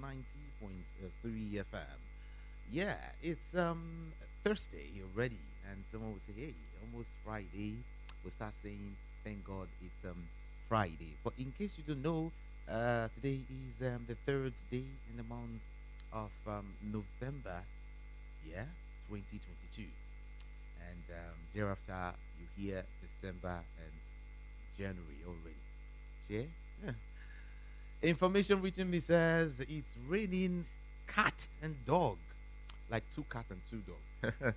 90.3 FM. Yeah, it's Thursday already, and someone will say, "Hey, almost Friday." We'll start saying, "Thank God it's Friday." But in case you don't know, today is the third day in the month of November. Yeah, 2022, and thereafter you hear December and January already. Yeah. Information reaching me says it's raining cat and dog, like two cats and two dogs,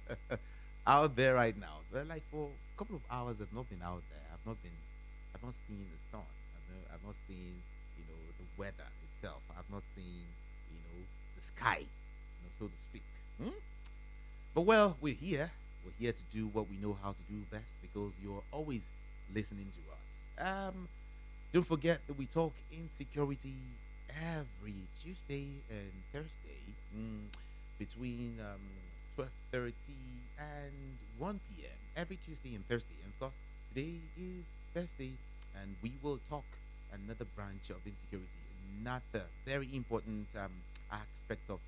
out there right now. Well, like for a couple of hours, I've not been out there. I've not seen the sun. I've not seen, the weather itself. I've not seen, the sky, so to speak. Hmm? But well, we're here. We're here to do what we know how to do best because you're always listening to us. Don't forget that we talk insecurity every Tuesday and Thursday between 12:30 and 1 p.m. every Tuesday and Thursday. And of course, today is Thursday, and we will talk another branch of insecurity, another very important aspect of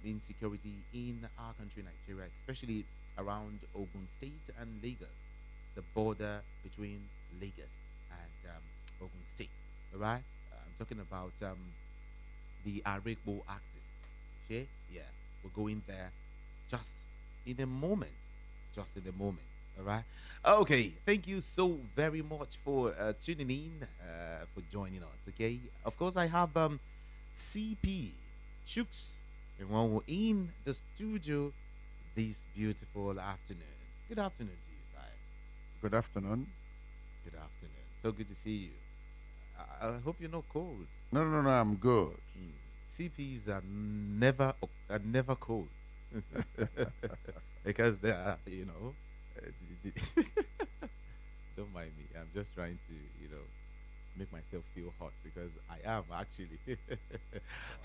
insecurity in our country, Nigeria, especially around Ogun State and Lagos, the border between Lagos and Ogun State. All right, I'm talking about the Arekbo axis. Okay, yeah, we're going there just in a moment. Just in a moment. All right. Okay. Thank you so very much for tuning in, for joining us. Okay. Of course, I have CP Chooks and one who in the studio this beautiful afternoon. Good afternoon to you, sire. Good afternoon. Good afternoon. So good to see you. I hope you're not cold. No, I'm good. CPs are never cold because they are, uh, don't mind me. I'm just trying to, make myself feel hot because I am actually.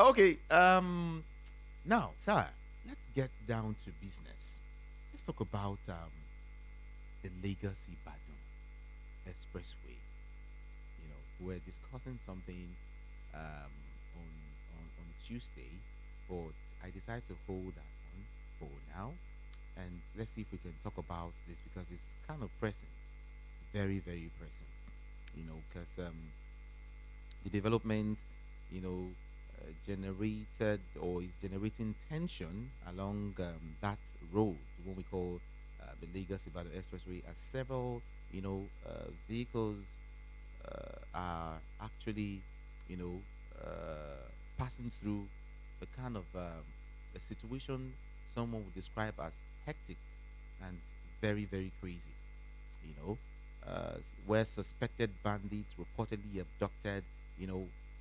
Okay. Now, sir, let's get down to business. Let's talk about the Lagos-Ibadan Expressway. We're discussing something on Tuesday, but I decided to hold that one for now, and let's see if we can talk about this because it's kind of pressing, very very pressing. Because the development, you know, generated or is generating tension along that road, what we call the Lagos-Ibadan Expressway, as several, vehicles are actually, you know, passing through the kind of a situation someone would describe as hectic and very, very crazy. You know, where suspected bandits reportedly abducted,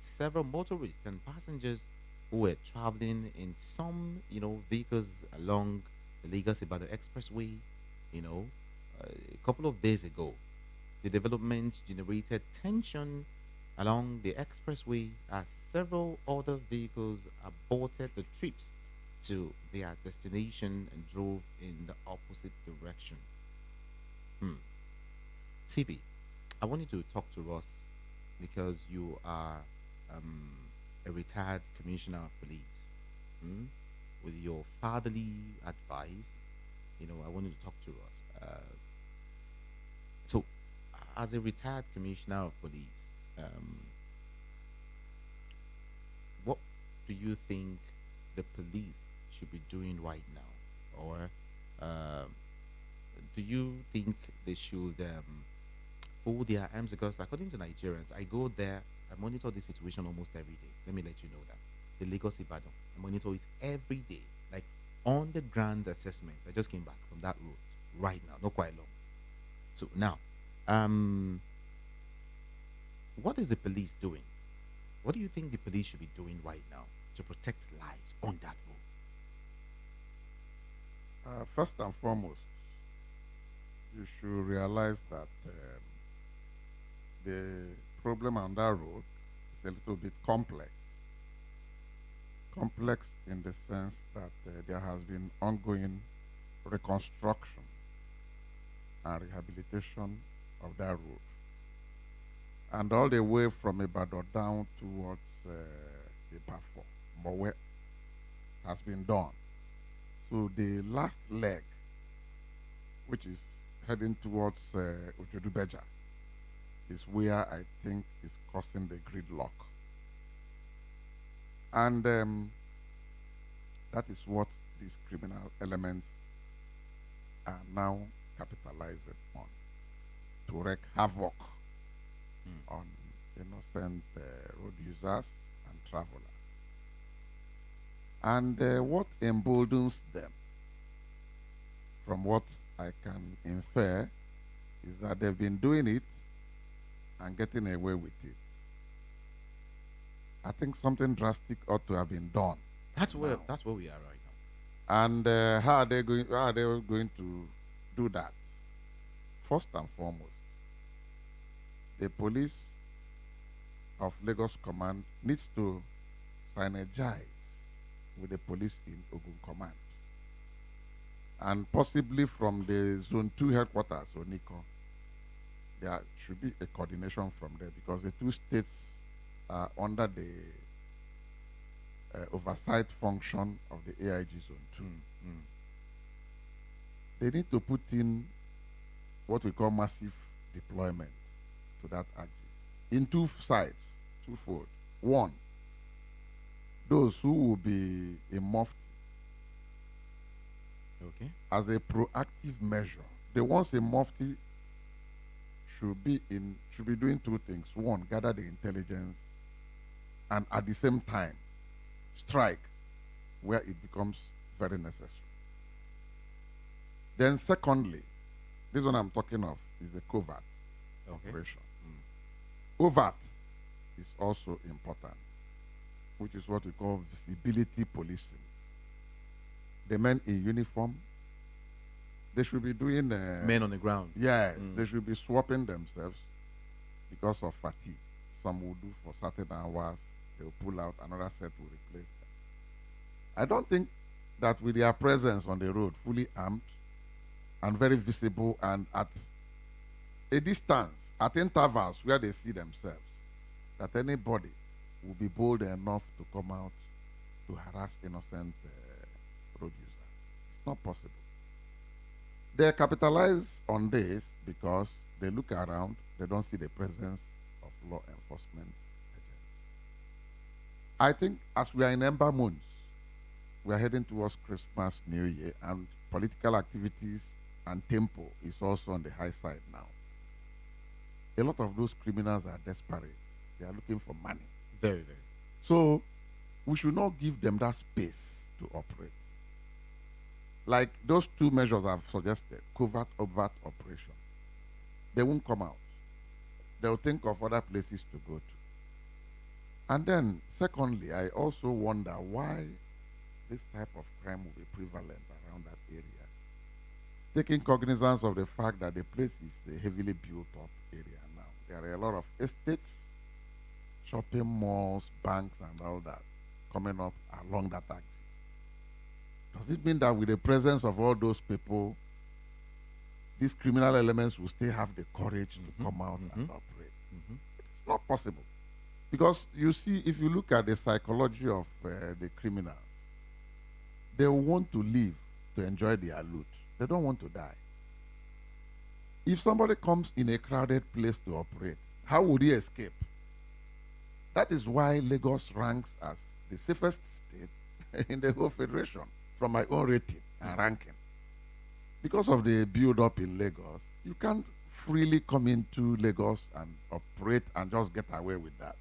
several motorists and passengers who were traveling in some, vehicles along the Lagos-Ibadan Expressway, you know, a couple of days ago. The development generated tension along the expressway as several other vehicles aborted the trips to their destination and drove in the opposite direction. Hmm. CB, I want you to talk to us because you are um, a retired commissioner of police. Hmm? With your fatherly advice, I want you to talk to us. So, as a retired commissioner of police, what do you think the police should be doing right now? Or do you think they should fold their arms? Because according to Nigerians, I go there, I monitor the situation almost every day. Let me let you know that. The Lagos Ibadan, I monitor it every day. Like on the ground assessment. I just came back from that road right now, not quite long. So now, um, what is the police doing? What do you think the police should be doing right now to protect lives on that road? First and foremost, you should realize that the problem on that road is a little bit complex. Complex in the sense that there has been ongoing reconstruction and rehabilitation of that road. And all the way from Ibadan down towards the Bafo, Mowe has been done. So the last leg, which is heading towards Ujodubeja, is where I think is causing the gridlock. And that is what these criminal elements are now capitalizing on to wreak havoc on innocent road users and travelers. And what emboldens them, from what I can infer, is that they've been doing it and getting away with it. I think something drastic ought to have been done. That's where now. that's where we are right now. And how are they going? How are they going to do that? First and foremost, the police of Lagos Command needs to synergize with the police in Ogun Command, and possibly from the Zone 2 headquarters, Oniko, there should be a coordination from there, because the two states are under the oversight function of the AIG Zone 2. They need to put in what we call massive deployment to that axis in two sides, twofold. One, those who will be in mufti Okay. as a proactive measure. The ones in mufti should be doing two things. One, gather the intelligence, and at the same time strike where it becomes very necessary. Then secondly, this one I'm talking of is the covert operation. Overt is also important, which is what we call visibility policing. The men in uniform, they should be doing Men on the ground. yes, they should be swapping themselves because of fatigue. Some will do for certain hours, they'll pull out, another set will replace them. I don't think that with their presence on the road, fully armed and very visible and at a distance, at intervals where they see themselves, that anybody will be bold enough to come out to harass innocent road users. It's not possible. They capitalize on this because they look around, they don't see the presence of law enforcement agents. I think as we are in Ember months, we are heading towards Christmas, New Year, and political activities and tempo is also on the high side now. A lot of those criminals are desperate. They are looking for money. Very, very. So we should not give them that space to operate. Like those two measures I've suggested, covert, overt operation, they won't come out. They'll think of other places to go to. And then, secondly, I also wonder why this type of crime will be prevalent around that area. Taking cognizance of the fact that the place is a heavily built up area now. There are a lot of estates, shopping malls, banks, and all that coming up along that axis. Does it mean that with the presence of all those people, these criminal elements will still have the courage to come out and operate? It's not possible. Because you see, if you look at the psychology of the criminals, they want to live to enjoy their loot. They don't want to die. If somebody comes in a crowded place to operate, how would he escape? That is why Lagos ranks as the safest state in the whole federation from my own rating and ranking. Because of the build-up in Lagos, you can't freely come into Lagos and operate and just get away with that.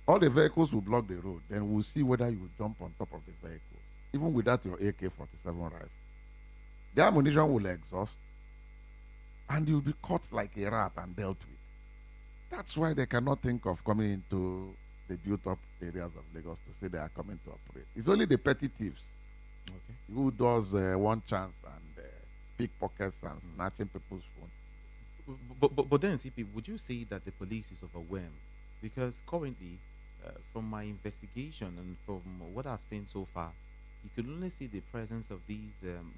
All the vehicles will block the road. Then we'll see whether you will jump on top of the vehicles, even without your AK-47 rifle. The ammunition will exhaust, and you'll be caught like a rat and dealt with. That's why they cannot think of coming into the built-up areas of Lagos to say they are coming to operate. It's only the petty thieves who does one chance and pickpockets and snatching people's phone. But then, CP, would you say that the police is overwhelmed? Because currently, from my investigation and from what I've seen so far, you could only see the presence of these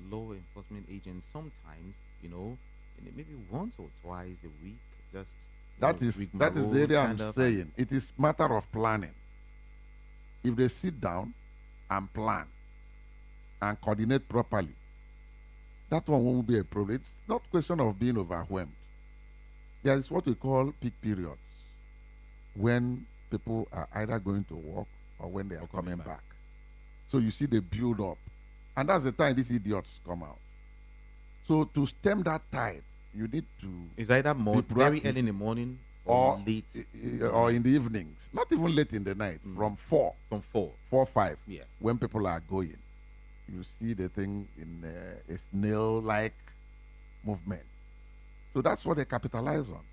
law enforcement agents sometimes, maybe once or twice a week. Just that is the area I'm saying. It is matter of planning. if they sit down and plan and coordinate properly, that one won't be a problem. It's not question of being overwhelmed. There is what we call peak periods when people are either going to work or when they are coming back. So you see the build up. And that's the time these idiots come out. So to stem that tide, you need to It's either be very proactive early in the morning or late or in the evenings. Not even late in the night, from 4, from 4. 4, 5, Yeah. when people are going. You see the thing in a snail-like movement. So that's what they capitalize on.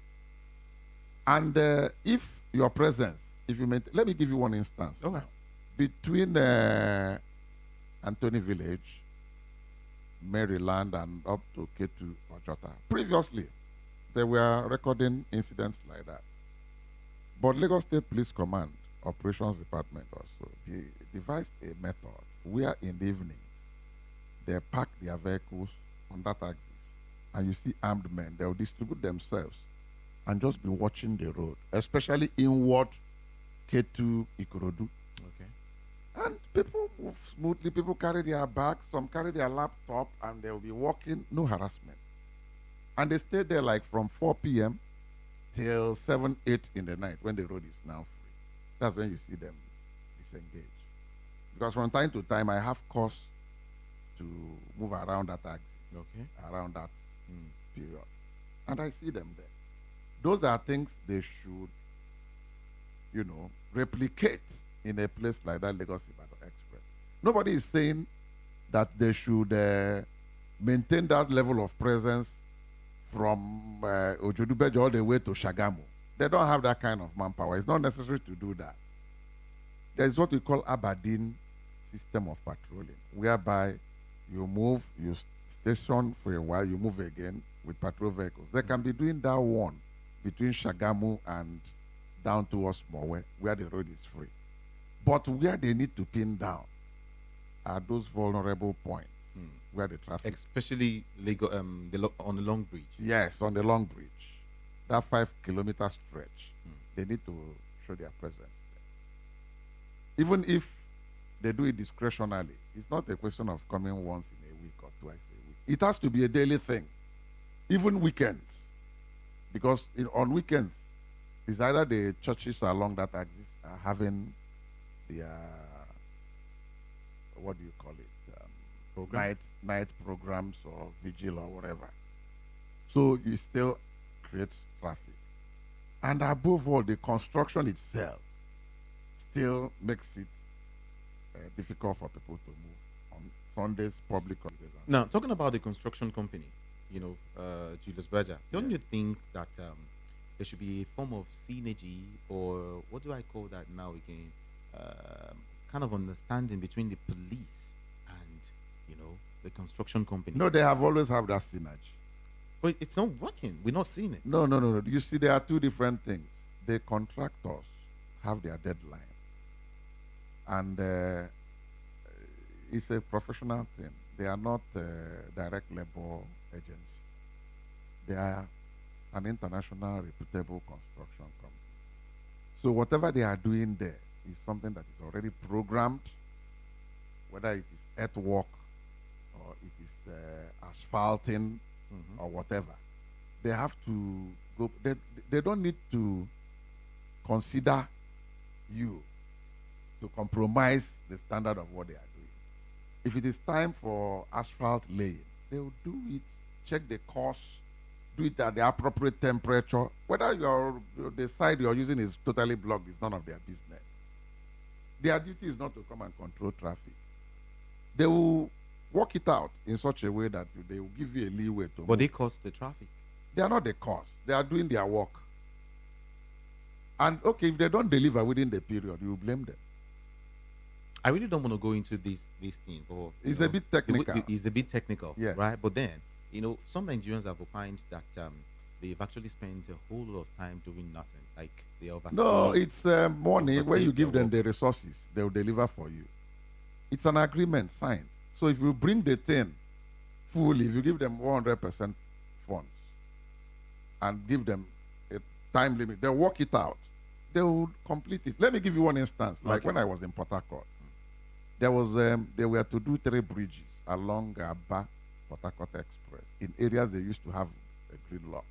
And if your presence, if you maintain, let me give you one instance. Okay. Between Anthony Village, Maryland, and up to Ketu or Jota, previously, they were recording incidents like that. But Lagos State Police Command, Operations Department also, they devised a method where in the evenings, they park their vehicles on that axis, and you see armed men, they'll distribute themselves and just be watching the road, especially inward Ketu Ikorodu. Okay. And people move smoothly, people carry their bags, some carry their laptop, and they'll be walking, no harassment. And they stay there like from 4 p.m. till 7, 8 in the night when the road is now free. That's when you see them disengage. Because from time to time, I have cause to move around that axis, around that period. And I see them there. Those are things they should, replicate in a place like that, Lagos-Ibadan Express. Nobody is saying that they should maintain that level of presence from Ojodubeji all the way to Shagamu. They don't have that kind of manpower. It's not necessary to do that. There is what we call Aberdeen system of patrolling, whereby you move, you station for a while, you move again with patrol vehicles. They can be doing that one between Shagamu and down towards Mowe, where the road is free. But where they need to pin down are those vulnerable points where the traffic, especially on the Long Bridge. Yes, on the Long Bridge, that 5-kilometer stretch, they need to show their presence there. Even if they do it discretionally, it's not a question of coming once in a week or twice a week. It has to be a daily thing, even weekends, because on weekends, it's either the churches along that axis are having their, what do you call it, night programs or vigil or whatever. So it still creates traffic. And above all, the construction itself still makes it difficult for people to move on Sundays, public holidays. Now, talking about the construction company, Julius Berger, don't you think that there should be a form of synergy, or what do I call that now again? Kind of understanding between the police and, the construction company. No, they have always had that synergy. But it's not working. We're not seeing it. No. You see, there are two different things. The contractors have their deadline. And it's a professional thing. They are not direct labor agency. They are an international reputable construction company. So whatever they are doing there is something that is already programmed, whether it is earthwork or it is asphalting or whatever. They have to go. They don't need to consider you to compromise the standard of what they are doing. If it is time for asphalt laying, they will do it, check the cost, do it at the appropriate temperature. Whether the side you're using is totally blocked is none of their business. Their duty is not to come and control traffic. They will work it out in such a way that they will give you a leeway to But move. they cause the traffic. They are not the cause. They are doing their work. And okay, if they don't deliver within the period, you blame them. I really don't want to go into this thing, but It's a bit technical. It's a bit technical, Yes. right? But then, some Nigerians have opined that they've actually spent a whole lot of time doing nothing. Like they overstay. No, it's money. When you overstay give their them the resources, they will deliver for you. It's an agreement signed. So if you bring the thing fully, if you give them 100% funds and give them a time limit, they'll work it out. they would complete it. Let me give you one instance. Like Okay. when I was in Port Harcourt, there was they were to do 3 bridges along Aba Port Harcourt Express in areas they used to have a gridlock.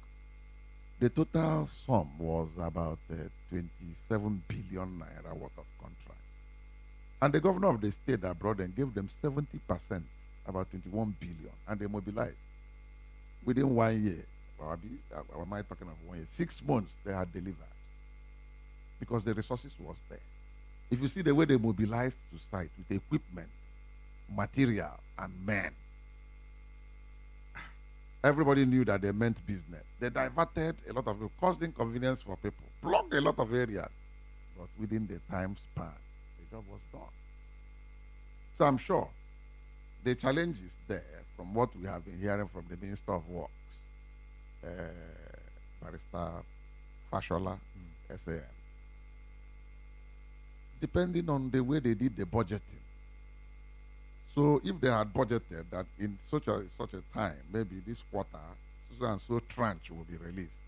The total sum was about 27 billion naira worth of contract. And the governor of the state that brought them gave them 70%, about 21 billion, and they mobilized. Within 1 year, or am I talking of 1 year? 6 months they had delivered because the resources was there. If you see the way they mobilized to site with equipment, material, and men, everybody knew that they meant business. They diverted a lot of people, caused inconvenience for people, blocked a lot of areas, but within the time span, the job was done. So I'm sure the challenge is there from what we have been hearing from the Minister of Works, Barrister Fashola, SAN. Depending on the way they did the budgeting. So if they had budgeted that in such a time, maybe this quarter, so and so tranche will be released.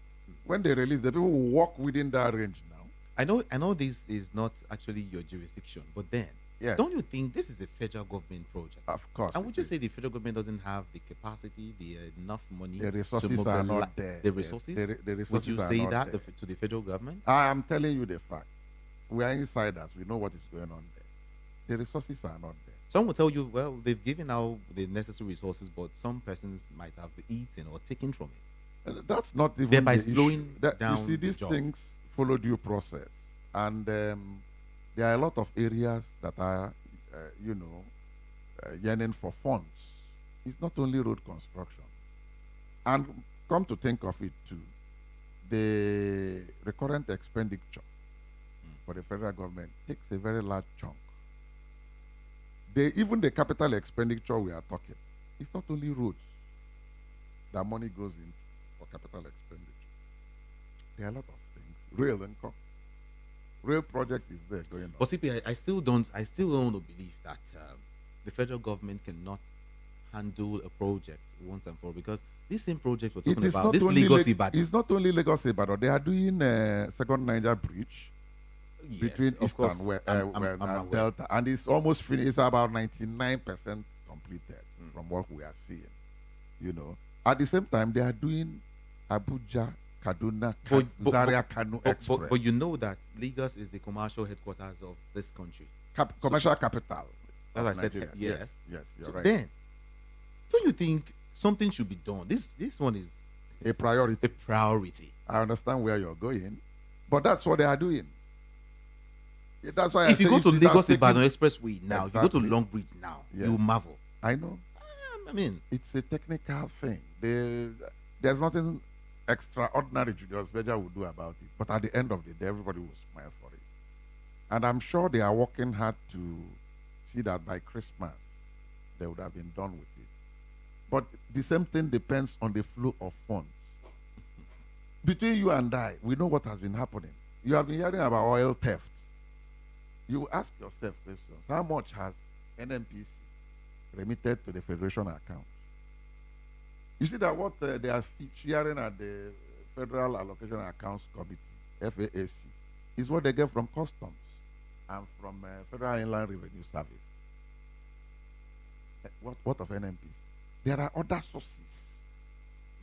When they release, the people will walk within that range now. I know this is not actually your jurisdiction, but then Yes. don't you think this is a federal government project? Of course. And would it you say is. the federal government doesn't have the capacity, the enough money, The resources to are mobilize not there. the resources? The Would resources you are say not that there. to the federal government? I am telling you the fact. We are insiders. We know what is going on there. The resources are not there. Some will tell you, well, they've given out the necessary resources, but some persons might have eaten or taken from it. That's not even Thereby the slowing issue. You down see, the these job. things follow due process, and there are a lot of areas that are, yearning for funds. It's not only road construction, and come to think of it too, the recurrent expenditure for the federal government takes a very large chunk. Even the capital expenditure we are talking, it's not only roads that money goes into for capital expenditure. There are a lot of things. Rail income. Rail project is there going on. But CP, I still don't want to believe that the federal government cannot handle a project once and for all, because this same project we're talking about, this Lagos-Ibadan. It's not only Lagos-Ibadan. They are doing second Niger bridge Yes, between of East course, and West, I'm and aware. Delta, and it's almost finished. It's about 99% completed from what we are seeing. At the same time, they are doing Abuja, Kaduna, Zaria, Kano Express. But you know that Lagos is the commercial headquarters of this country. Commercial capital. As of I said, Nigeria. yes. Yes, you're So right. then, don't you think something should be done? This one is A priority. a priority. I understand where you're going, but that's what they are doing. Yeah, that's why If you go to Lagos-Ibadan taken- Expressway now, if you go to Exactly. Long Bridge now, Yes. you marvel. I know. I mean, It's a technical thing. There's nothing extraordinary Julius Berger will do about it. But at the end of the day, everybody will smile for it. And I'm sure they are working hard to see that by Christmas, they would have been done with it. But the same thing depends on the flow of funds. Between you and I, we know what has been happening. You have been hearing about oil theft. You ask yourself questions. How much has NNPC remitted to the Federation account? You see that what they are sharing at the Federal Allocation Accounts Committee, FAAC, is what they get from customs and from Federal Inland Revenue Service. What of NNPC? There are other sources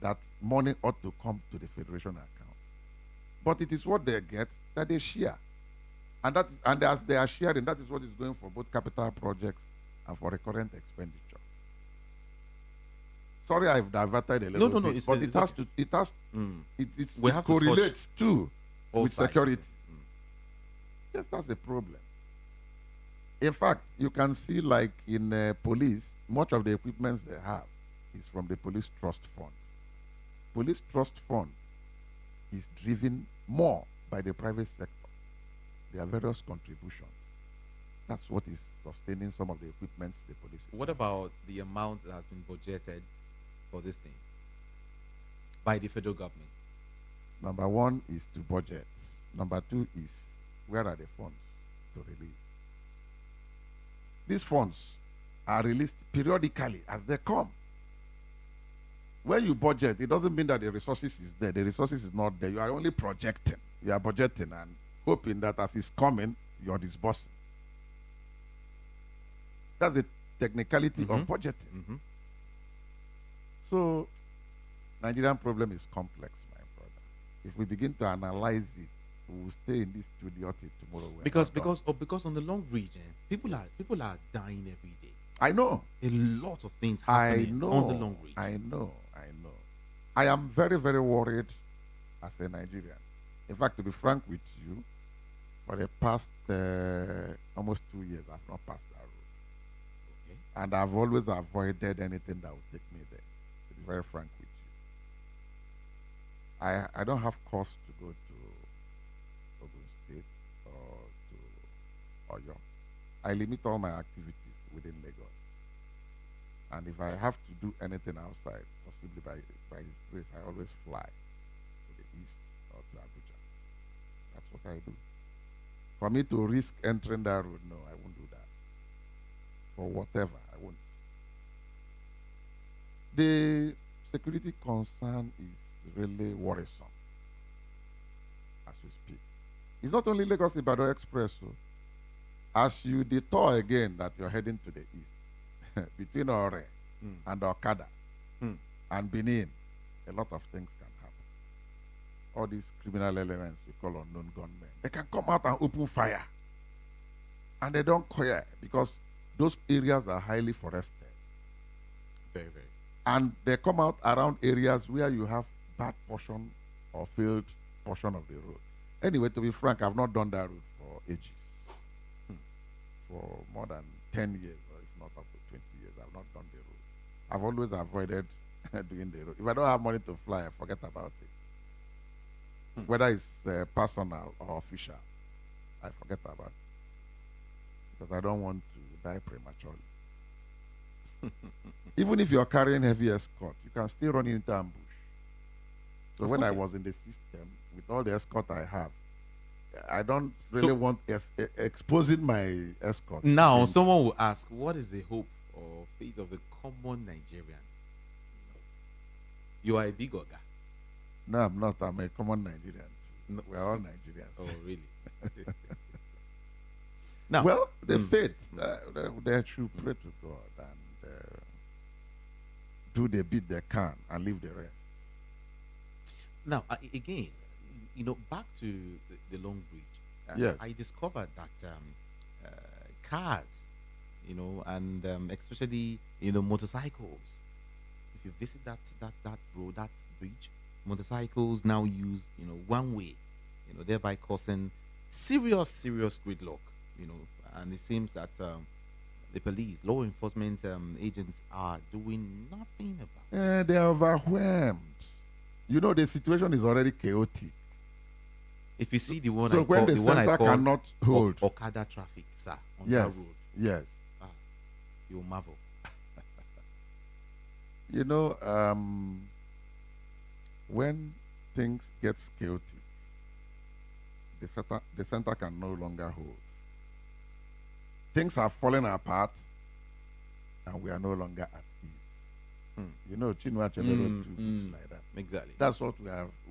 that money ought to come to the Federation account. But it is what they get that they share. And as they are sharing, that is what is going for both capital projects and for recurrent expenditure. Sorry, I've diverted a little no, bit, it's but okay. We have to touch correlates too all with sides. security. Yes, that's the problem. In fact, you can see like in police, much of the equipment they have is from the police trust fund. Police trust fund is driven more by the private sector. There are various contributions. That's what is sustaining some of the equipment the police. What about the amount that has been budgeted for this thing by the federal government? Number one is to budget. Number two is where are the funds to release? These funds are released periodically as they come. When you budget, it doesn't mean that the resources is there. The resources is not there. You are only projecting. You are budgeting, and hoping that as he's coming, you're disbursing. That's the technicality of Mm-hmm. budgeting. Mm-hmm. So, Nigerian problem is complex, my brother. If we begin to analyze it, we will stay in this studio till tomorrow. We're Because not done. because on the long region, people are dying every day. I know. A lot of things I happening on the know. long region. I know. I know. I am very, very worried as a Nigerian. In fact, to be frank with you, for the past almost 2 years, I've not passed that road. Okay. And I've always avoided anything that would take me there, to be very frank with you. I don't have cause to go to Ogun State or to Oyo. I limit all my activities within Lagos. And if I have to do anything outside, possibly by His grace, I always fly to the east or to Abuja. That's what I do. For me to risk entering that road, no, I won't do that. For whatever, I won't. The security concern is really worrisome as we speak. It's not only Lagos-Ibadan Express. So as you detour again that you're heading to the east, between Ore Mm. and Okada Mm. and Benin, a lot of things can happen. All these criminal elements we call unknown gunmen, they can come out and open fire. And they don't care because those areas are highly forested. Very, very. And they come out around areas where you have bad portion or failed portion of the road. Anyway, to be frank, I've not done that route for ages. For more than 10 years, or if not up to 20 years, I've not done the road. I've always avoided doing the road. If I don't have money to fly, I forget about it. Whether it's personal or official, I forget about it. Because I don't want to die prematurely. Even if you're carrying heavy escort, you can still run into ambush. So Of when course, I yeah. was in the system, with all the escort I have, I don't really So- want exposing my escort. Now, in- someone will ask, what is the hope or fate of the common Nigerian? You are a big oga. No, I'm not. I'm a common Nigerian. No. We're all Nigerians. Oh, really? Now, Well, the Mm. faith, they should pray to God and do the bit they can and leave the rest. now again, back to the long bridge. Yes. I discovered that cars, and especially motorcycles. If you visit that road, that bridge, motorcycles now use one way, thereby causing serious gridlock. And it seems that the police, law enforcement agents are doing nothing about it. They are overwhelmed. The situation is already chaotic. If you see the one So I when call, the the one I center call cannot hold, Okada traffic, sir, on yes, that road, yes. you'll marvel. When things get chaotic, the center can no longer hold. Things are falling apart, and we are no longer at ease. Chinua Achebe wrote two books like that. Exactly. That's what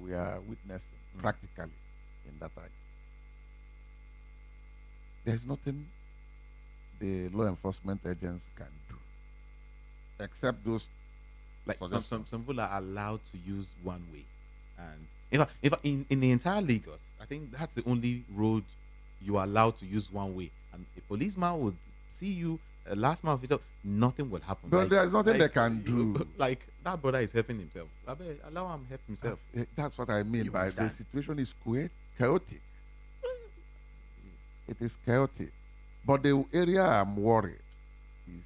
we are witnessing practically in that act. There's nothing the law enforcement agents can do except those Like some suggestions. people are allowed to use one way, and if in the entire Lagos, I think that's the only road you are allowed to use one way, and a policeman would see you last month. Nothing will happen. But there's nothing they can you- do. Like that brother is helping himself. Allow him help himself. That's what I mean You by the understand? situation is chaotic. It is chaotic. But the area I'm worried is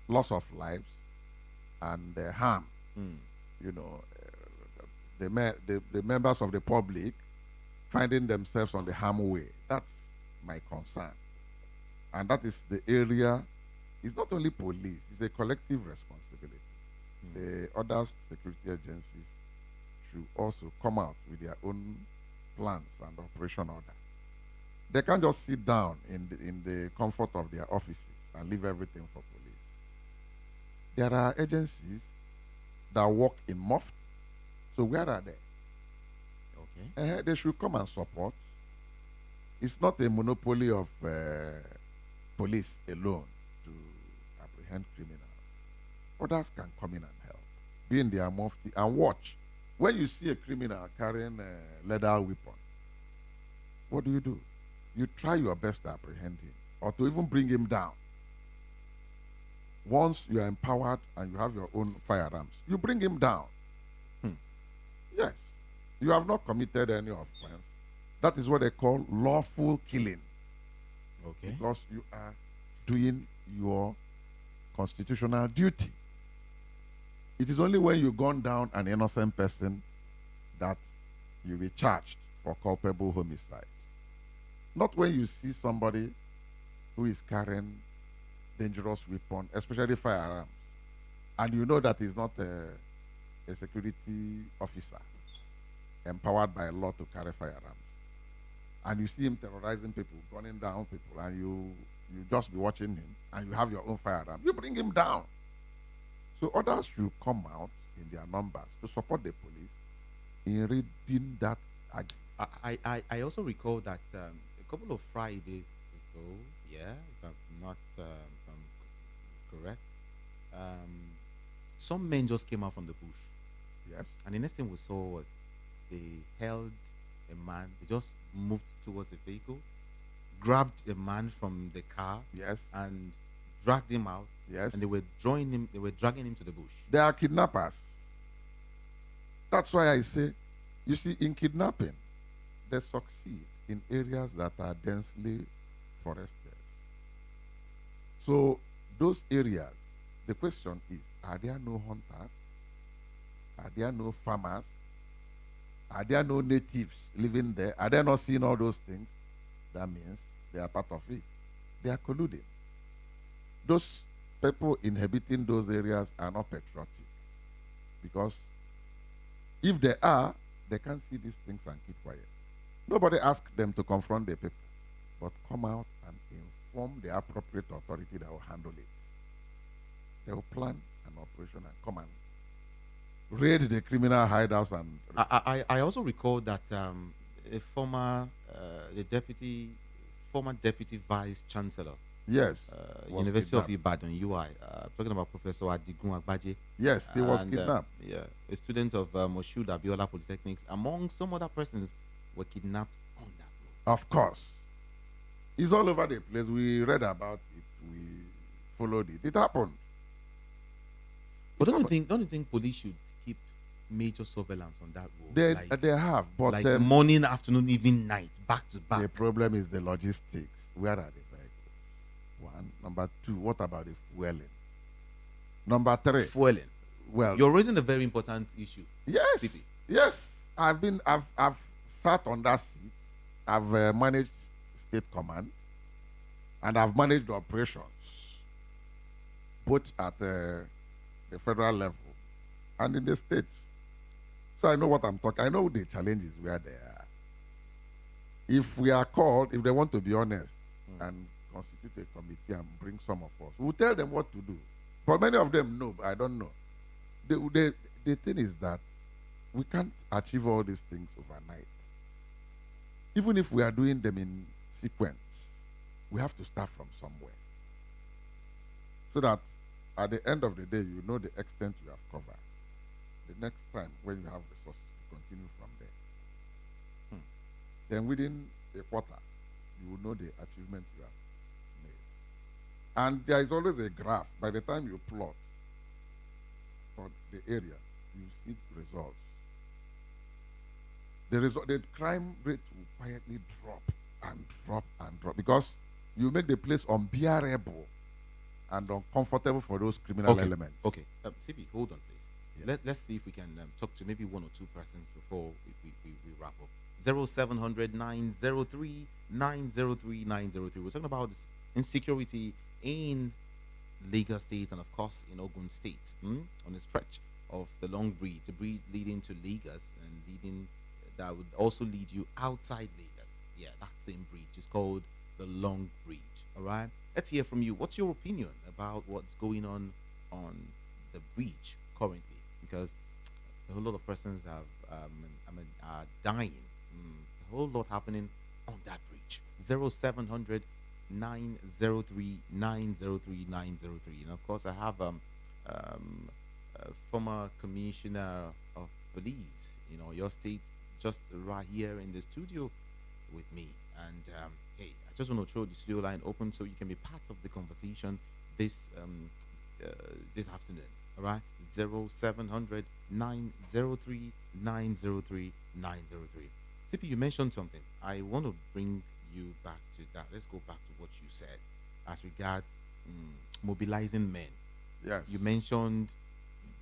loss of lives and harm. Mm. The members of the public finding themselves on the harm way. That's my concern. And that is the area. It's not only police, it's a collective responsibility. The other security agencies should also come out with their own plans and operation order. They can't just sit down in the comfort of their offices and leave everything for police. There are agencies that work in muft. So where are they? They should come and support. It's not a monopoly of police alone to apprehend criminals. Others can come in and help, be in their mufti and watch. When you see a criminal carrying a leather weapon, what do? You try your best to apprehend him or to even bring him down. Once you are empowered and you have your own firearms, you bring him down. Hmm. Yes. You have not committed any offense. That is what they call lawful killing. Okay. Because you are doing your constitutional duty. It is only when you gun down an innocent person that you will be charged for culpable homicide. Not when you see somebody who is carrying dangerous weapon, especially firearms, and you know that he's not a security officer empowered by law to carry firearms, and you see him terrorizing people, gunning down people, and you just be watching him, and you have your own firearm, you bring him down. So others should come out in their numbers to support the police in reading that axis. I also recall that a couple of Fridays ago, yeah, if I'm not if I'm correct, some men just came out from the bush, Yes. and the next thing we saw was they held a man. They just moved towards the vehicle, grabbed a man from the car, Yes. and dragged him out. Yes. And they were drawing him. They were dragging him to the bush. They are kidnappers. That's why I say, you see, in kidnapping, they succeed in areas that are densely forested. So those areas, the question is, are there no hunters? Are there no farmers? Are there no natives living there? Are they not seeing all those things? That means they are part of it. They are colluding. Those people inhabiting those areas are not patriotic. Because if they are, they can't see these things and keep quiet. Nobody asked them to confront the people, but come out and inform the appropriate authority that will handle it. They will plan an operation and come and raid the criminal hideouts and I also recall that a former deputy vice chancellor, yes, was University of kidnapped. Ibadan UI, talking about Professor Adigun Agbaje. Yes, he was And, kidnapped. yeah, a student of Moshood Abiola Polytechnics, among some other persons, were kidnapped on that road. Of course. It's all over the place. We read about it. We followed it. It happened. But don't you think police should keep major surveillance on that road? They have, but like morning, afternoon, evening, night, back to back. the problem is the logistics. Where are the vehicles? One. Number two, what about the fueling? Number three, Fueling. well, You're raising a very important issue. yes, CP. yes. I've sat on that seat. I've managed state command, and I've managed operations both at the federal level and in the states. So I know what I'm talking. I know the challenges where they are. If we are called, if they want to be honest and constitute a committee and bring some of us, we'll tell them what to do. But many of them know, but I don't know. The thing is that we can't achieve all these things overnight. Even if we are doing them in sequence, we have to start from somewhere. So that at the end of the day, you know the extent you have covered. The next time when you have resources, you continue from there. Then within a quarter, you will know the achievement you have made. And there is always a graph. By the time you plot for the area, you see results. The crime rate will quietly drop and drop and drop because you make the place unbearable and uncomfortable for those criminal elements. Okay. CP, hold on, please. Yes. Let's see if we can talk to maybe one or two persons before we wrap up. 0700 903 903 903. We're talking about this insecurity in Lagos State and, of course, in Ogun State, on the stretch of the long bridge, the bridge leading to Lagos and that would also lead you outside Lagos. Yeah, that same bridge is called the Long Bridge. All right. Let's hear from you. What's your opinion about what's going on the bridge currently? Because a whole lot of persons are dying A whole lot happening on that bridge. 0700 903 And of course, I have a former commissioner of police, your state, just right here in the studio with me. And hey, I just want to throw the studio line open so you can be part of the conversation this this afternoon. All right, 0700 903 CP, you mentioned something. I want to bring you back to that. Let's go back to what you said as regards mobilizing men. Yes. You mentioned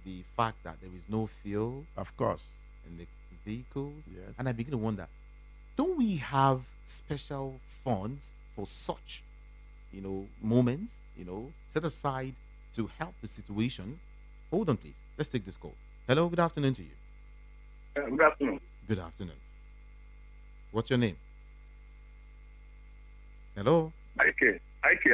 the fact that there is no fuel Of course. in the vehicles. Yes. And I begin to wonder, don't we have special funds for such, moments, set aside to help the situation? Hold on, please. Let's take this call. Hello, good afternoon to you. Good afternoon. Good afternoon. What's your name? Hello? Ike.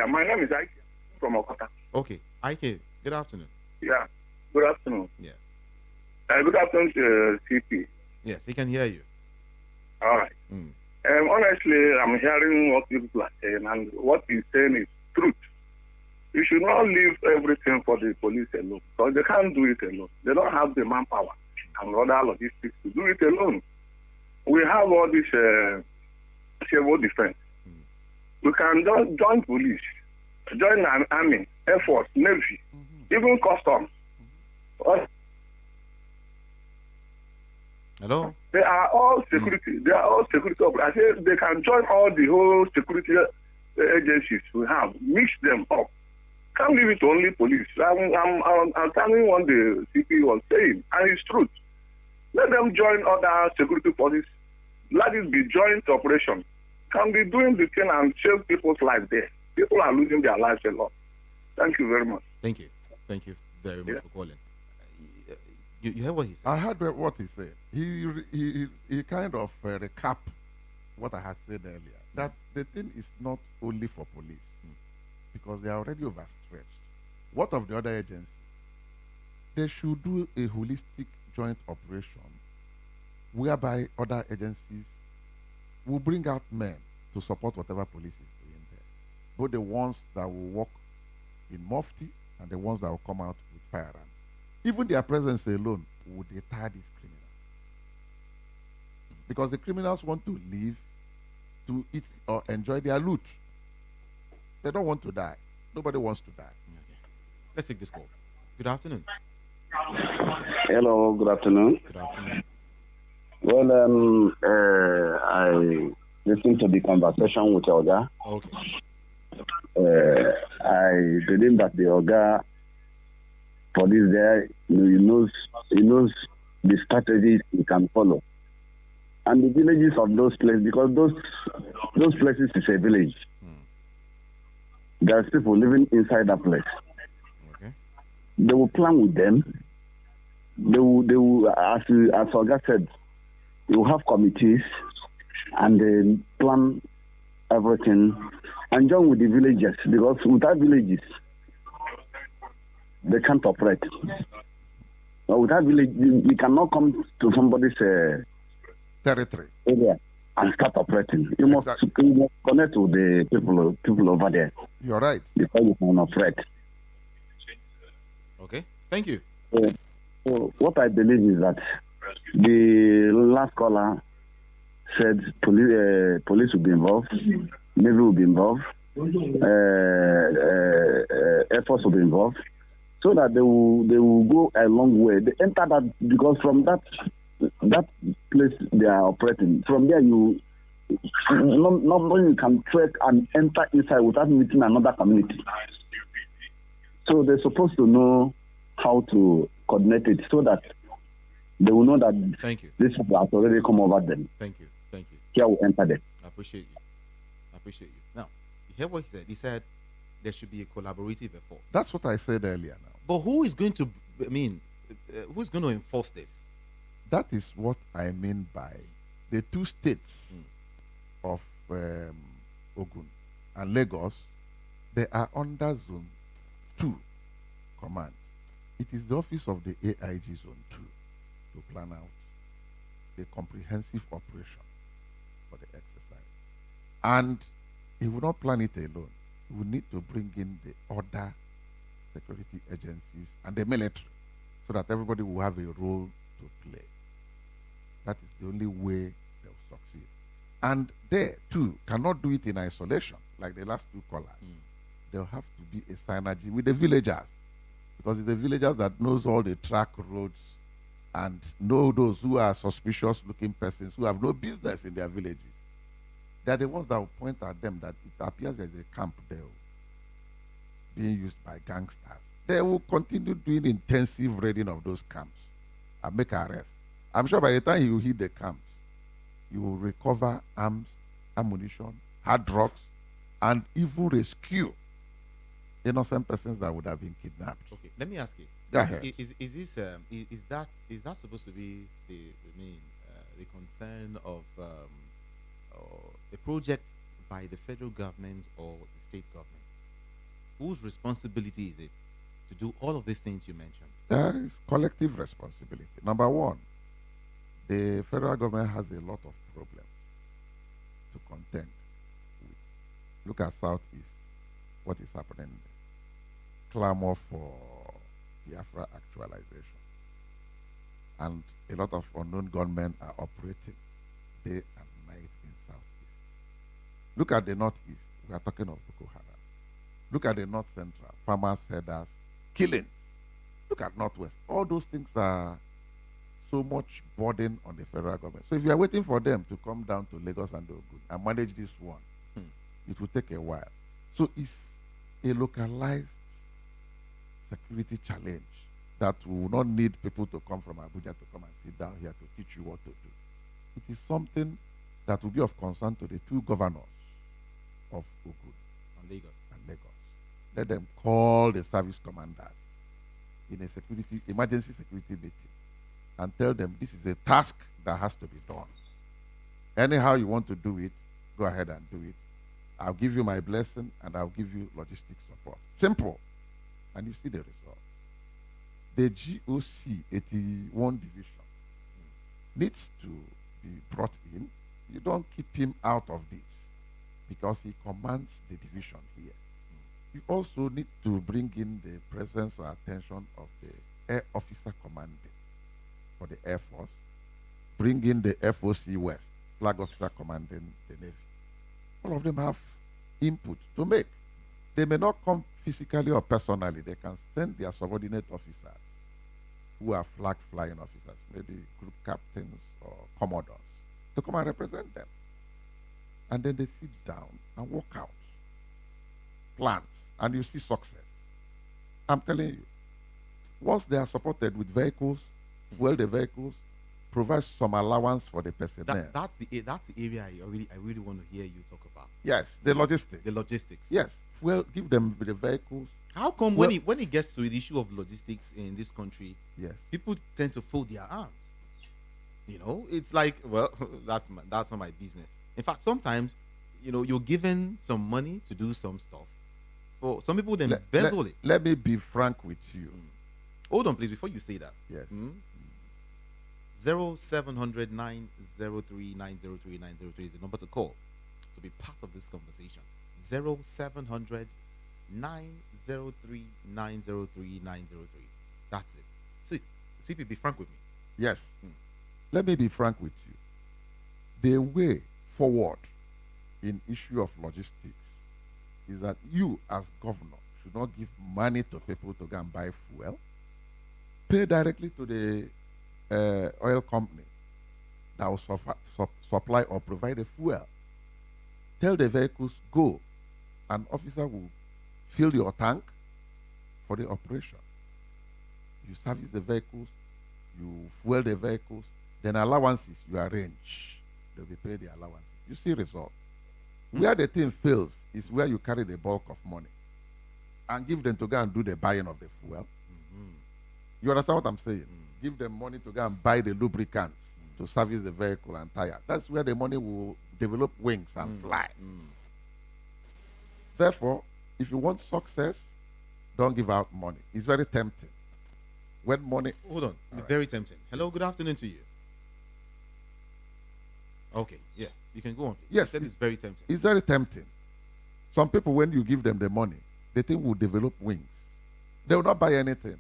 My name is Ike from Okota. Okay. Ike, good afternoon. Yeah. Good afternoon. Yeah. Good afternoon to CP. Yes, he can hear you. All right. Mm. Honestly, I'm hearing what people are saying, and what he's saying is truth. You should not leave everything for the police alone, because they can't do it alone. They don't have the manpower and other logistics to do it alone. We have all this civil defense. We can just join police, join an army, air force, navy, even customs. Hello? They are all security. They are all security. I say they can join all the whole security agencies we have, mix them up. Can't leave it to only police. I'm telling what the CP was saying, and it's truth. Let them join other security police. Let it be joint operation. Can be doing the thing and save people's lives there. People are losing their lives a lot. Thank you very much. Thank you. Thank you very much for calling. You heard what he said? I heard what he said. He kind of recap what I had said earlier. That the thing is not only for police, because they are already overstretched. What of the other agencies? They should do a holistic joint operation whereby other agencies will bring out men to support whatever police is doing there. Both the ones that will work in mufti and the ones that will come out with firearms. Even their presence alone would deter these criminals. Because the criminals want to live, to eat or enjoy their loot. They don't want to die. Nobody wants to die. Okay. Let's take this call. Good afternoon. Hello, good afternoon. Good afternoon. Well, I listened to the conversation with Oga. Okay. I believe that the Oga for this there, he knows the strategies he can follow. And the villages of those places, because those places is a village. There's people living inside that place. Okay. They will plan with them. They will as Oga said, they will have committees and they plan everything and join with the villagers, because without villages they can't operate. But without village, you cannot come to somebody's Territory. area and start operating. You must connect with the people over there. You're right. Before you can operate. Okay. Thank you. So what I believe is that the last caller said police will be involved, Navy will be involved, Air Force will be involved, so that they will go a long way. They enter that, because from that place they are operating, from there nobody can trek and enter inside without meeting another community. So they're supposed to know how to coordinate it, so that they will know that Thank you. these people have already come over them. Thank you. Thank you. Here will enter them. I appreciate you. Now, you hear what he said? He said there should be a collaborative effort. That's what I said earlier now. But who is going to, who's going to enforce this? That is what I mean by the two states of Ogun and Lagos. They are under Zone 2 command. It is the office of the AIG Zone 2 to plan out a comprehensive operation for the exercise. And he will not plan it alone. He will need to bring in the other security agencies and the military so that everybody will have a role to play. That is the only way they'll succeed. And they, too, cannot do it in isolation, like the last two callers. There'll have to be a synergy with the villagers, because it's the villagers that knows all the track roads and know those who are suspicious-looking persons who have no business in their villages. They're the ones that will point at them that it appears there's a camp there being used by gangsters. They will continue doing intensive raiding of those camps and make arrests. I'm sure by the time you hit the camps, you will recover arms, ammunition, hard drugs, and even rescue innocent persons that would have been kidnapped. Okay, let me ask you. Go ahead. Is that supposed to be the concern of a project by the federal government or the state government? Whose responsibility is it to do all of these things you mentioned? There is collective responsibility. Number one, the federal government has a lot of problems to contend with. Look at Southeast, what is happening there. Clamor for Biafra actualization. And a lot of unknown gunmen are operating day and night in Southeast. Look at the Northeast, we are talking of Boko Haram. Look at the North Central, farmers, herders, killings. Look at Northwest. All those things are so much burden on the federal government. So if you are waiting for them to come down to Lagos and Ogun and manage this one, it will take a while. So it's a localized security challenge that will not need people to come from Abuja to come and sit down here to teach you what to do. It is something that will be of concern to the two governors of Ogun And Lagos. and Lagos. Let them call the service commanders in a emergency security meeting and tell them this is a task that has to be done. Anyhow you want to do it, go ahead and do it. I'll give you my blessing and I'll give you logistic support. Simple. And you see the result. The GOC 81 division needs to be brought in. You don't keep him out of this because he commands the division here. You also need to bring in the presence or attention of the Air Officer Commanding for the Air Force. Bring in the FOC West, Flag Officer Commanding the Navy. All of them have input to make. They may not come physically or personally. They can send their subordinate officers who are flag flying officers, maybe group captains or commodores, to come and represent them. And then they sit down and work out plans, and you see success. I'm telling you, once they are supported with vehicles, fuel the vehicles, provide some allowance for the personnel. That's the area I really want to hear you talk about. Yes, the logistics. The logistics. Yes, fuel, give them the vehicles. How come when it gets to the issue of logistics in this country, Yes, people tend to fold their arms? You know, it's like, well, that's not my business. In fact, sometimes, you're given some money to do some stuff. Well, some people then embezzle it. Let me be frank with you. Hold on, please, before you say that. Yes. 0700 903 903 903 is the number to call to be part of this conversation. 0700 903 903 903. That's it. See, CP, be frank with me. Yes. Let me be frank with you. The way forward in issue of logistics is that you as governor should not give money to people to go and buy fuel. Pay directly to the oil company that will supply or provide the fuel. Tell the vehicles, go. An officer will fill your tank for the operation. You service the vehicles, you fuel the vehicles, then allowances you arrange. They'll be paid the allowances. You see result. Where the thing fails is where you carry the bulk of money and give them to go and do the buying of the fuel. You understand what I'm saying? Give them money to go and buy the lubricants to service the vehicle and tire. That's where the money will develop wings and fly. Therefore, if you want success, don't give out money. It's very tempting. When money... Hold on. Very tempting. Hello, good afternoon to you. Okay, yeah. You can go on. Yes, You said it's very tempting. It's very tempting. Some people, when you give them the money, they think will develop wings. They will not buy anything.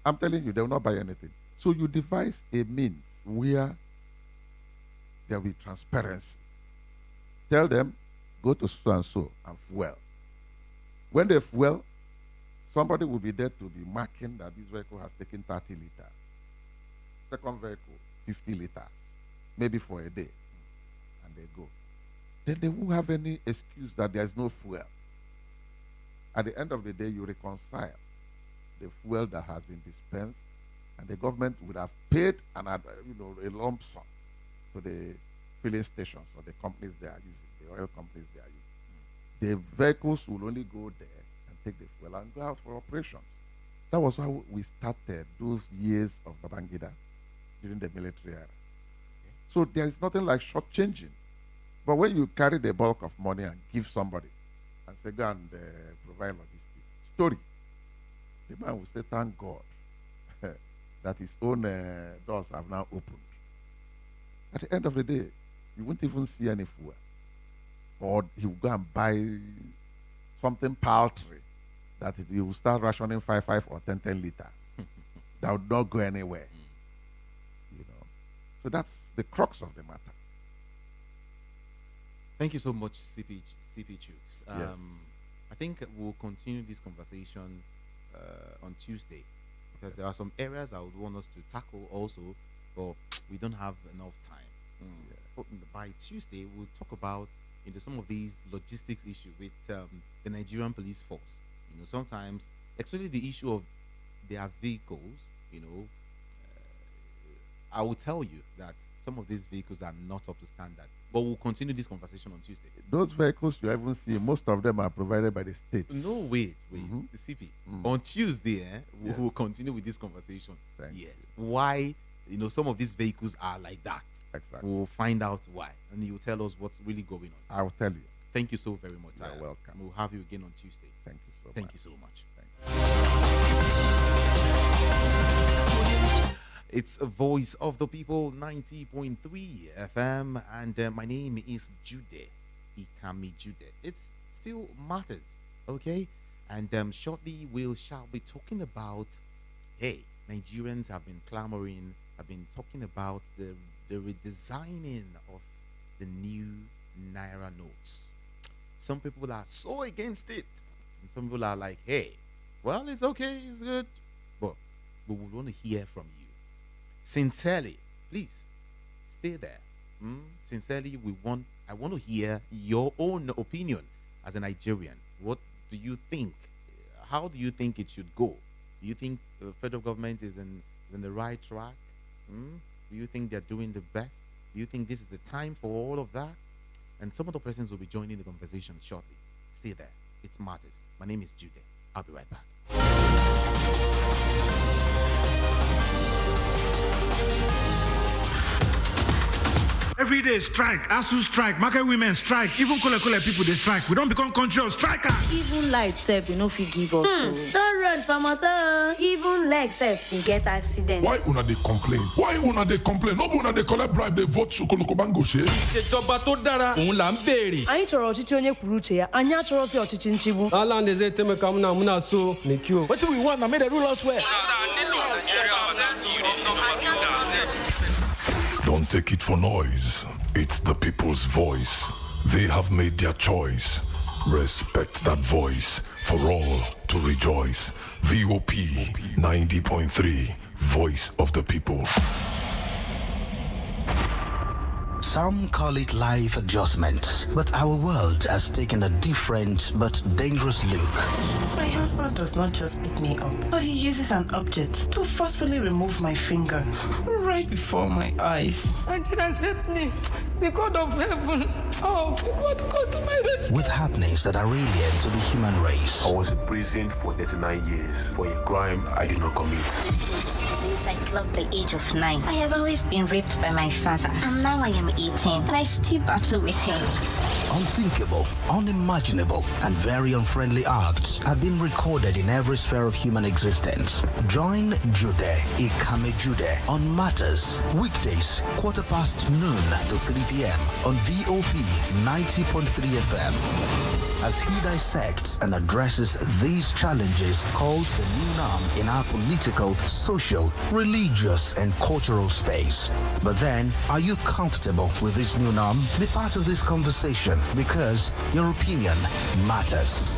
I'm telling you, they will not buy anything. So you devise a means where there will be transparency. Tell them, go to so and so and fuel. When they fuel, somebody will be there to be marking that this vehicle has taken 30 liters. Second vehicle, 50 liters, maybe for a day. And they go. Then they won't have any excuse that there is no fuel. At the end of the day, you reconcile the fuel that has been dispensed, and the government would have paid a lump sum to the filling stations or the companies they are using, the oil companies they are using. The vehicles will only go there and take the fuel and go out for operations. That was how we started those years of Babangida during the military era. Okay. So there is nothing like shortchanging. But when you carry the bulk of money and give somebody and say, go and provide logistics, story, the man will say, thank God that his own doors have now opened. At the end of the day, you won't even see any fuel. Or he will go and buy something paltry that he will start rationing 5 or 10 liters. That would not go anywhere. You know. So that's the crux of the matter. Thank you so much, CP Chooks. Yes. I think we'll continue this conversation on Tuesday, because there are some areas I would want us to tackle also, but we don't have enough time. Yeah. But by Tuesday, we'll talk about some of these logistics issues with the Nigerian police force. Sometimes, especially the issue of their vehicles. I will tell you that some of these vehicles are not up to standard. But we'll continue this conversation on Tuesday. Those vehicles you even see, most of them are provided by the states. No, wait. The CP. On Tuesday, we'll continue with this conversation. Thank you. Why, some of these vehicles are like that. Exactly. We'll find out why. And you'll tell us what's really going on. I will tell you. Thank you so very much. You're welcome. We'll have you again on Tuesday. Thank you so much. Thank you so much. Thank you. It's a Voice of the People, 90.3 FM, and my name is Jude Ikami Jude. It still matters, okay? And shortly we shall be talking about, Nigerians have been clamoring, have been talking about the redesigning of the new Naira notes. Some people are so against it, and some people are like, well, it's okay, it's good, but we would want to hear from you. Sincerely, please stay there. Sincerely, I want to hear your own opinion as a Nigerian. What do you think? How do you think it should go? Do you think the federal government is in the right track? Do you think they're doing the best? Do you think this is the time for all of that? And some of the persons will be joining the conversation shortly. Stay there. It matters. My name is Jude. I'll be right back. Every day strike, ASU strike, market women strike, even Kole people they strike. We don't become control striker. Even light self, they no fit give us. Don't run for motor. Even leg self, they get accident. Why una dey complain? Why una dey complain? No una dey collect bribe, dey vote Sokoloko Bango ṣe. Ìṣèjọba tó dára, òun là ń béèrè. Anyị chọrọ ọchịchị onye kwuru uche ya, anyị achọrọzi ọchịchị nchigbu. Ala ndeze temeka muna so mekio. What do we want? Now make the rule us well. Don't take it for noise. It's the people's voice. They have made their choice. Respect that voice for all to rejoice. VOP 90.3, Voice of the People. Some call it life adjustment, but our world has taken a different but dangerous look. My husband does not just beat me up, but he uses an object to forcefully remove my finger right before my eyes. And he has helped me. The God of heaven. Oh, God, go to my rescue. With happenings that are alien to the human race. I was in prison for 39 years for a crime I did not commit. Since I clocked the age of 9, I have always been raped by my father. And now I am 18, and I still battle with him. unthinkable, unimaginable, and very unfriendly acts have been recorded in every sphere of human existence. Join Jude Ikame Jude on Matters, weekdays, noon to 3 p.m. on VOP 90.3 FM. As he dissects and addresses these challenges called the new norm in our political, social, religious, and cultural space. But then, are you comfortable with this new norm? Be part of this conversation because your opinion matters.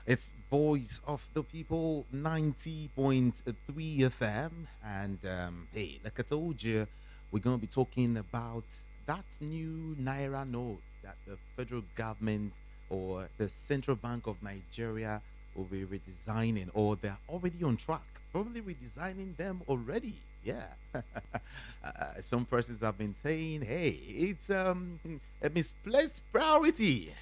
It's Voice of the People 90.3 FM. And hey, like I told you, we're going to be talking about that new Naira note that the federal government or the Central Bank of Nigeria will be redesigning, or they're already on track, probably redesigning them already. Yeah. Some persons have been saying, hey, it's a misplaced priority.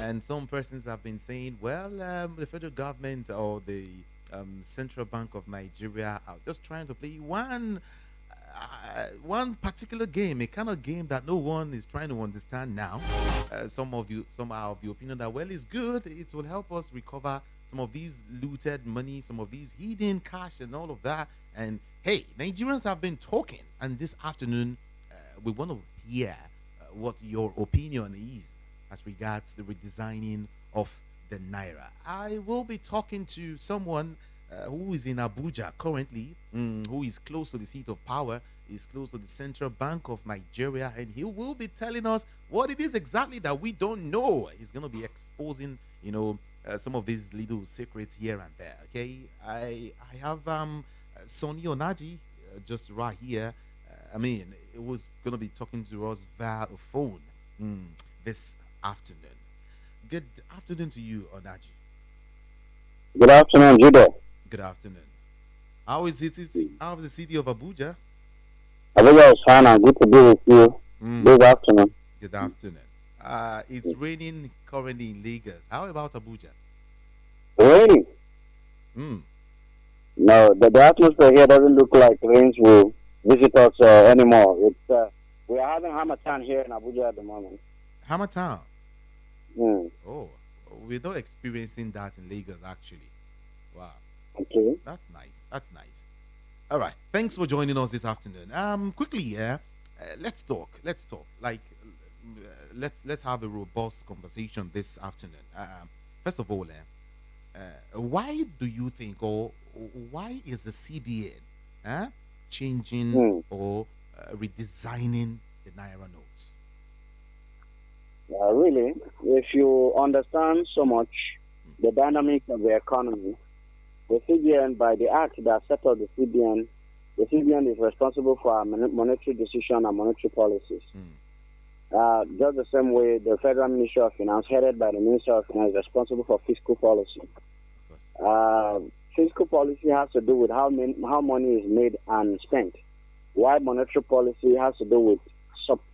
And some persons have been saying, well, the federal government or the Central Bank of Nigeria are just trying to play one particular game, a kind of game that no one is trying to understand now. Some are of the opinion that, well, it's good. It will help us recover some of these looted money, some of these hidden cash and all of that. And hey, Nigerians have been talking. And this afternoon, we want to hear what your opinion is as regards the redesigning of the Naira. I will be talking to someone who is in Abuja currently, who is close to the seat of power, is close to the Central Bank of Nigeria, and he will be telling us what it is exactly that we don't know. He's going to be exposing, some of these little secrets here and there. Okay, I have Sonny Onaji just right here. It was going to be talking to us via a phone this afternoon. Good afternoon to you, Onaji. Good afternoon, Judah. Good afternoon. How is it? How is the city of Abuja? Abuja is fine and good to be with you. Good afternoon. Good afternoon. It's raining currently in Lagos. How about Abuja? Raining? No, the atmosphere here doesn't look like rains will visit us anymore. We are having Hamatan here in Abuja at the moment. Hamatan? Oh, we're not experiencing that in Lagos, actually. Wow. Okay. That's nice. All right. Thanks for joining us this afternoon. Quickly, let's talk. Like, let's have a robust conversation this afternoon. First of all, why do you think, or why is the CBN changing or redesigning the Naira notes? Really, if you understand so much the dynamics of the economy, the CBN, by the act that set up the CBN is responsible for our monetary decision and monetary policies. Just the same way the Federal Ministry of Finance, headed by the Minister of Finance, is responsible for fiscal policy. Fiscal policy has to do with how money is made and spent, while monetary policy has to do with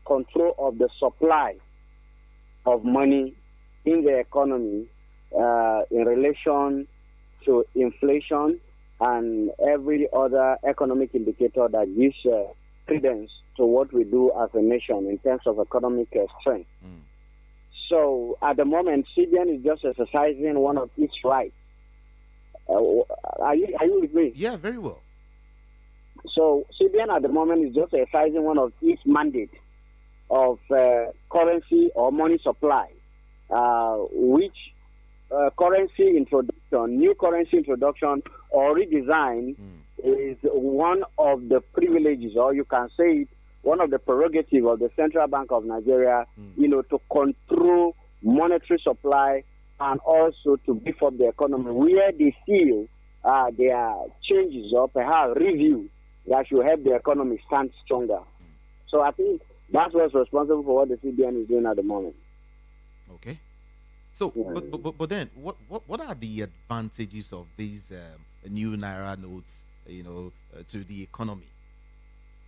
control of the supply of money in the economy in relation to inflation and every other economic indicator that gives credence to what we do as a nation in terms of economic strength. So at the moment, CBN is just exercising one of its rights. Are you with me? Yeah, very well. So CBN at the moment is just exercising one of its mandate of currency or money supply, which new currency introduction or redesign is one of the privileges, or you can say it, one of the prerogatives of the Central Bank of Nigeria, to control monetary supply and also to beef up the economy where they feel there are changes or perhaps review that should help the economy stand stronger. So I think that's what's responsible for what the CBN is doing at the moment. Okay. So, but then, what are the advantages of these new Naira notes, to the economy?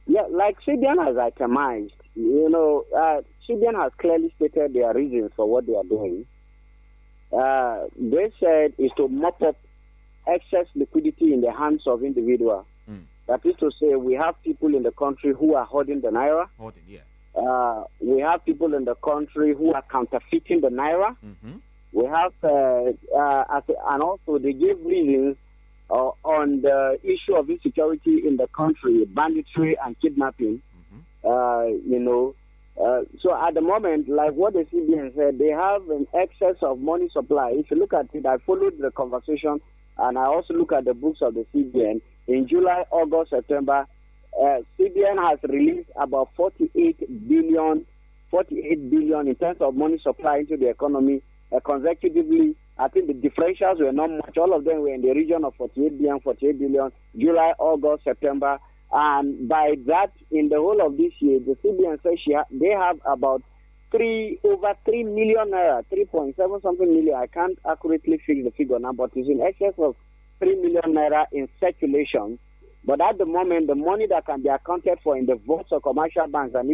Yeah, like CBN has itemized, CBN has clearly stated their reasons for what they are doing. They said is to mop up excess liquidity in the hands of individuals. That is to say, we have people in the country who are hoarding the Naira. We have people in the country who are counterfeiting the Naira. We have, and also they give reasons on the issue of insecurity in the country, banditry and kidnapping. So at the moment, like what the CBN said, they have an excess of money supply. If you look at it, I followed the conversation and I also look at the books of the CBN. In July, August, September, CBN has released about 48 billion in terms of money supply into the economy consecutively. I think the differentials were not much. All of them were in the region of 48 billion, July, August, September. And by that, in the whole of this year, the CBN says they have about over 3 million naira, 3.7 something million. I can't accurately fix the figure now, but it's in excess of 3 million naira in circulation. But at the moment, the money that can be accounted for in the vaults of commercial banks and